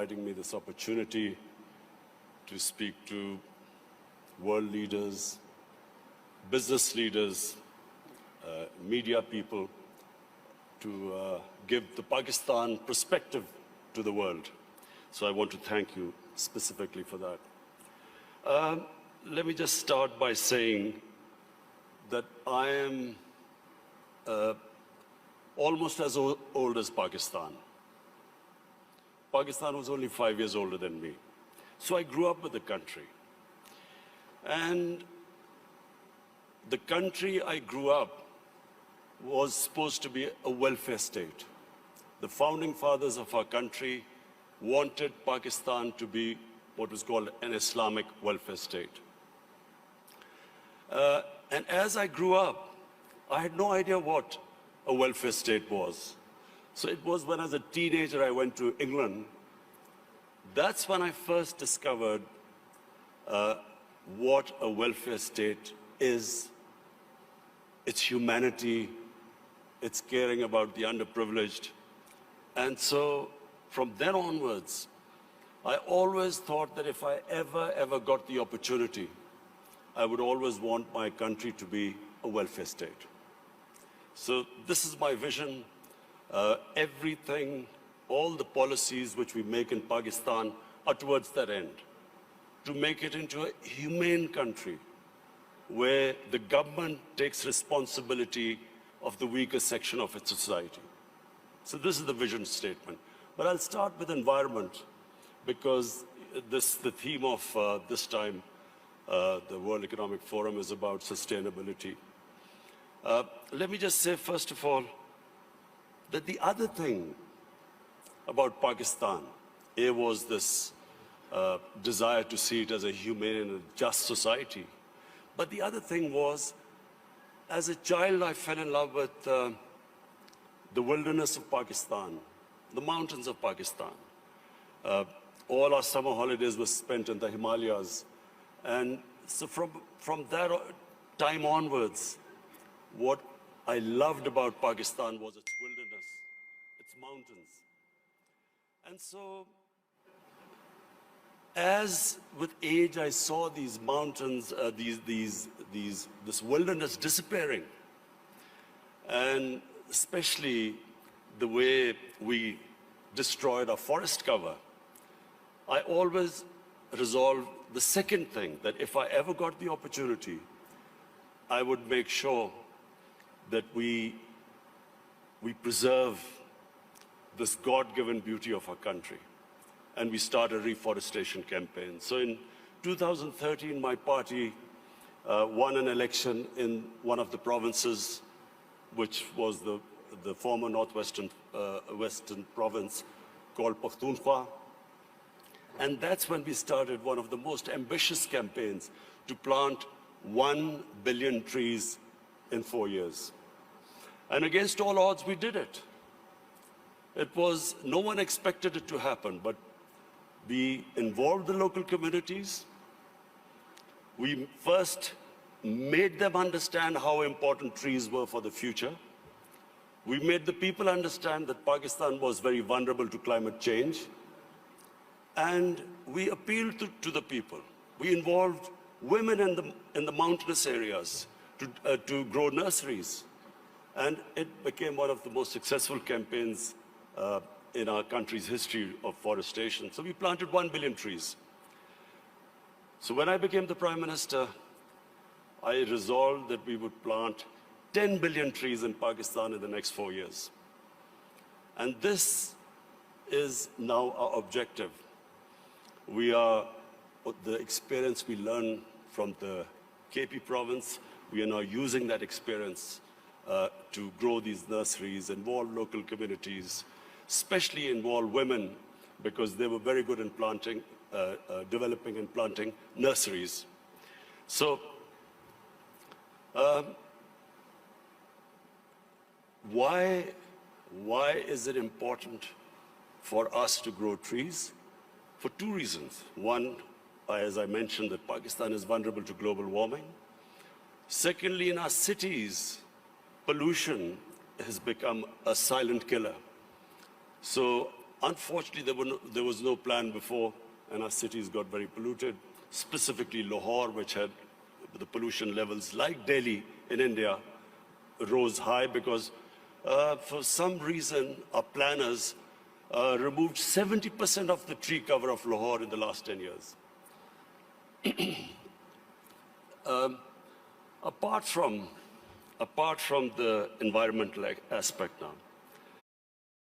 providing me this opportunity to speak to world leaders, business leaders, media people, to give the Pakistan perspective to the world. So I want to thank you specifically for that. Let me just start by saying that I am almost as old as Pakistan. Pakistan was only 5 years older than me. So I grew up with the country. And the country I grew up was supposed to be a welfare state. The founding fathers of our country wanted Pakistan to be what was called an Islamic welfare state. And as I grew up, I had no idea what a welfare state was. So it was when as a teenager I went to England. That's when I first discovered what a welfare state is. It's humanity, it's caring about the underprivileged. And so from then onwards, I always thought that if I ever got the opportunity, I would always want my country to be a welfare state. So this is my vision. Everything, all the policies which we make in Pakistan are towards that end, to make it into a humane country where the government takes responsibility of the weaker section of its society. So this is the vision statement. But I'll start with environment, because the theme of this time, the World Economic Forum, is about sustainability. Let me just say, first of all, that the other thing about Pakistan, was this desire to see it as a humane and a just society. But the other thing was, as a child, I fell in love with the wilderness of Pakistan, the mountains of Pakistan. All our summer holidays were spent in the Himalayas. And so from that time onwards, what I loved about Pakistan was its wilderness, its mountains. And so, as with age I saw these mountains, this wilderness disappearing, and especially the way we destroyed our forest cover, I always resolved the second thing, that if I ever got the opportunity, I would make sure that we preserve this God-given beauty of our country. And we start a reforestation campaign. So in 2013, my party won an election in one of the provinces, which was the former northwestern western province called Pakhtunkhwa. And that's when we started one of the most ambitious campaigns to plant 1 billion trees in 4 years. And against all odds, we did it. No one expected it to happen, but we involved the local communities. We first made them understand how important trees were for the future. We made the people understand that Pakistan was very vulnerable to climate change. And we appealed to the people. We involved women in the mountainous areas to grow nurseries. And it became one of the most successful campaigns in our country's history of forestation. So we planted 1 billion trees. So when I became the Prime Minister, I resolved that we would plant 10 billion trees in Pakistan in the next 4 years. And this is now our objective. The experience we learned from the KP province, we are now using that experience to grow these nurseries, involve local communities, especially involve women, because they were very good in planting, developing and planting nurseries. So, why is it important for us to grow trees? For 2 reasons. One, as I mentioned, that Pakistan is vulnerable to global warming. Secondly, in our cities, pollution has become a silent killer. So Unfortunately, there was no plan before, and our cities got very polluted, specifically Lahore, which had the pollution levels like Delhi in India rose high because for some reason our planners removed 70% of the tree cover of Lahore in the last 10 years. Apart from the environmental aspect now,